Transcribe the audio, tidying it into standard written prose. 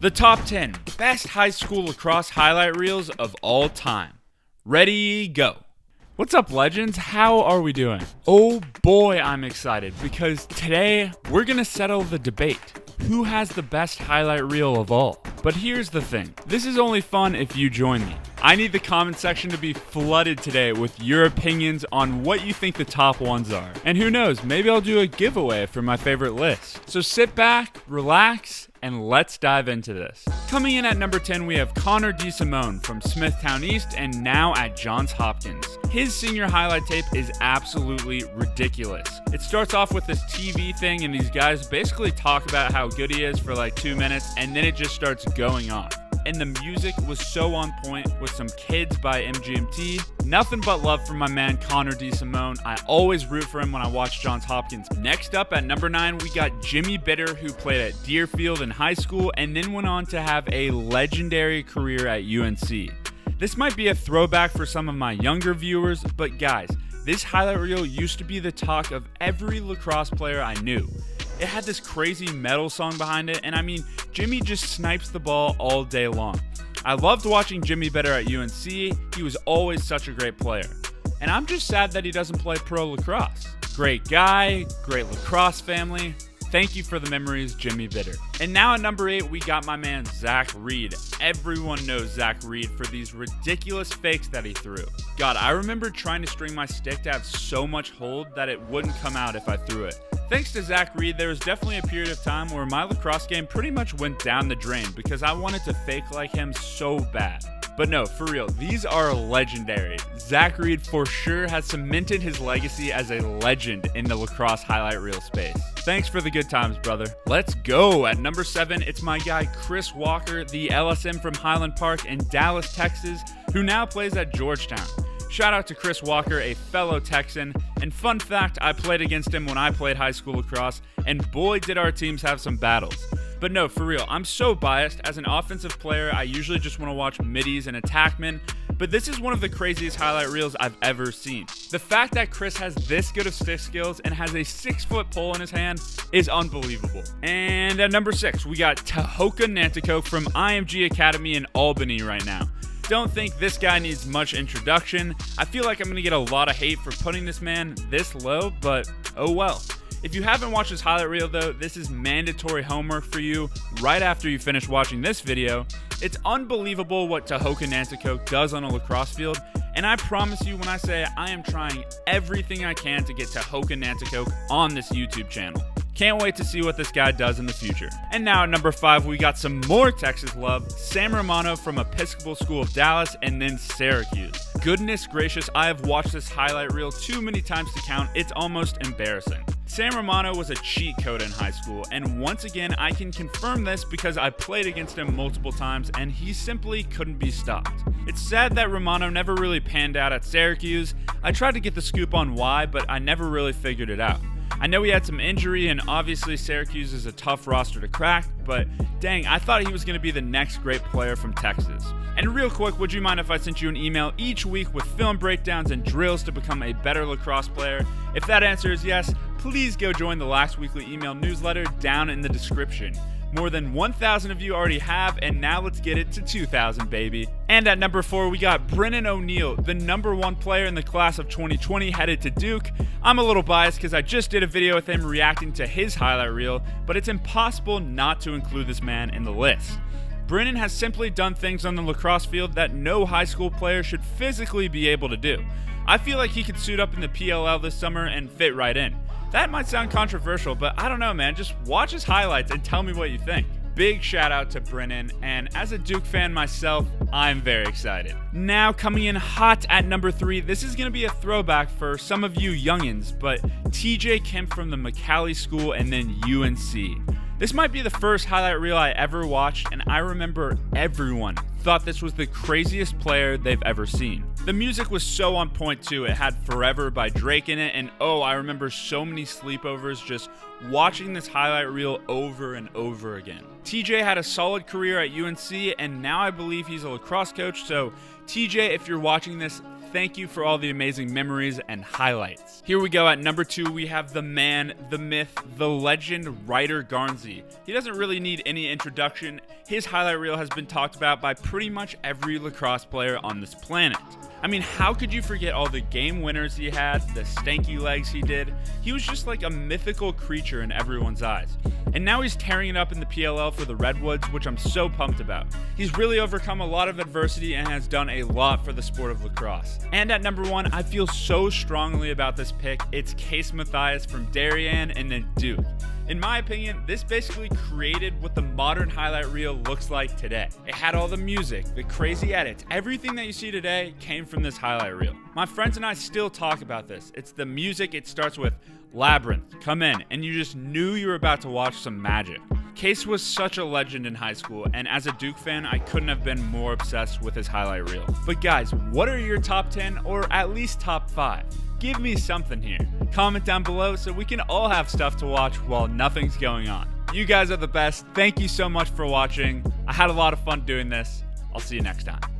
The top 10 best high school lacrosse highlight reels of all time. Ready, go. What's up, legends? How are we doing? Oh boy, I'm excited because today we're gonna settle the debate. Who has the best highlight reel of all? But here's the thing. This is only fun if you join me. I need the comment section to be flooded today with your opinions on what you think the top ones are. And who knows, maybe I'll do a giveaway for my favorite list. So sit back, relax, and let's dive into this. Coming in at number 10, we have DeSimone from Smithtown East and now at Johns Hopkins. His senior highlight tape is absolutely ridiculous. It starts off with this TV thing and these guys basically talk about how good he is for like 2 minutes and then it just starts going off. And the music was so on point with some Kids by MGMT. Nothing but love for my man DeSimone. I always root for him when I watch Johns Hopkins. Next up at number 9, we got Jimmy Bitter, who played at Deerfield in high school and then went on to have a legendary career at UNC. This might be a throwback for some of my younger viewers, but guys, this highlight reel used to be the talk of every lacrosse player I knew. It had this crazy metal song behind it, and I mean, Jimmy just snipes the ball all day long. I loved watching Jimmy Bitter at UNC. He was always such a great player. And I'm just sad that he doesn't play pro lacrosse. Great guy, great lacrosse family. Thank you for the memories, Jimmy Bitter. And now at number 8, we got my man Zach Reed. Everyone knows Zach Reed for these ridiculous fakes that he threw. God, I remember trying to string my stick to have so much hold that it wouldn't come out if I threw it. Thanks to Zach Reed, there was definitely a period of time where my lacrosse game pretty much went down the drain because I wanted to fake like him so bad. But no, for real, these are legendary. Zach Reed for sure has cemented his legacy as a legend in the lacrosse highlight reel space. Thanks for the good times, brother. Let's go. At number 7, it's my guy Chris Walker, the LSM from Highland Park in Dallas, Texas, who now plays at Georgetown. Shout out to Chris Walker, a fellow Texan, and fun fact, I played against him when I played high school lacrosse, and boy did our teams have some battles. But no, for real, I'm so biased. As an offensive player, I usually just want to watch middies and attackmen, but this is one of the craziest highlight reels I've ever seen. The fact that Chris has this good of stick skills and has a 6-foot pole in his hand is unbelievable. And at number 6, we got Tehoka Nanticoke from IMG Academy in Albany right now. Don't think this guy needs much introduction. I feel like I'm going to get a lot of hate for putting this man this low, but oh well. If you haven't watched this highlight reel though, this is mandatory homework for you right after you finish watching this video. It's unbelievable what Tehoka Nanticoke does on a lacrosse field, and I promise you when I say I am trying everything I can to get Tehoka Nanticoke on this YouTube channel. Can't wait to see what this guy does in the future. And now at number 5, we got some more Texas love. Sam Romano from Episcopal School of Dallas and then Syracuse. Goodness gracious, I have watched this highlight reel too many times to count. It's almost embarrassing. Sam Romano was a cheat code in high school, and once again, I can confirm this because I played against him multiple times and he simply couldn't be stopped. It's sad that Romano never really panned out at Syracuse. I tried to get the scoop on why, but I never really figured it out. I know he had some injury, and obviously Syracuse is a tough roster to crack, but dang, I thought he was going to be the next great player from Texas. And real quick, would you mind if I sent you an email each week with film breakdowns and drills to become a better lacrosse player? If that answer is yes, please go join the Lax Weekly email newsletter down in the description. More than 1,000 of you already have, and now let's get it to 2,000, baby. And at number 4, we got Brennan O'Neill, the number 1 player in the class of 2020 headed to Duke. I'm a little biased because I just did a video with him reacting to his highlight reel, but it's impossible not to include this man in the list. Brennan has simply done things on the lacrosse field that no high school player should physically be able to do. I feel like he could suit up in the PLL this summer and fit right in. That might sound controversial, but I don't know, man. Just watch his highlights and tell me what you think. Big shout out to Brennan, and as a Duke fan myself, I'm very excited. Now coming in hot at number 3, this is going to be a throwback for some of you youngins, but TJ Kemp from the McCallie School and then UNC. This might be the first highlight reel I ever watched, and I remember everyone thought this was the craziest player they've ever seen. The music was so on point too. It had Forever by Drake in it, and oh, I remember so many sleepovers just watching this highlight reel over and over again. TJ had a solid career at UNC, and now I believe he's a lacrosse coach, so TJ, if you're watching this, thank you for all the amazing memories and highlights. Here we go at number 2, we have the man, the myth, the legend, Ryder Garnsey. He doesn't really need any introduction. His highlight reel has been talked about by pretty much every lacrosse player on this planet. I mean, how could you forget all the game winners he had, the stanky legs he did? He was just like a mythical creature in everyone's eyes. And now he's tearing it up in the PLL for the Redwoods, which I'm so pumped about. He's really overcome a lot of adversity and has done a lot for the sport of lacrosse. And at number 1, I feel so strongly about this pick. It's Case Matheis from Darien and then Duke. In my opinion, this basically created what the modern highlight reel looks like today. It had all the music, the crazy edits, everything that you see today came from this highlight reel. My friends and I still talk about this. It's the music. It starts with Labyrinth, come in, and you just knew you were about to watch some magic. Case was such a legend in high school, and as a Duke fan, I couldn't have been more obsessed with his highlight reel. But guys, what are your top 10 or at least top 5? Give me something here. Comment down below so we can all have stuff to watch while nothing's going on. You guys are the best. Thank you so much for watching. I had a lot of fun doing this. I'll see you next time.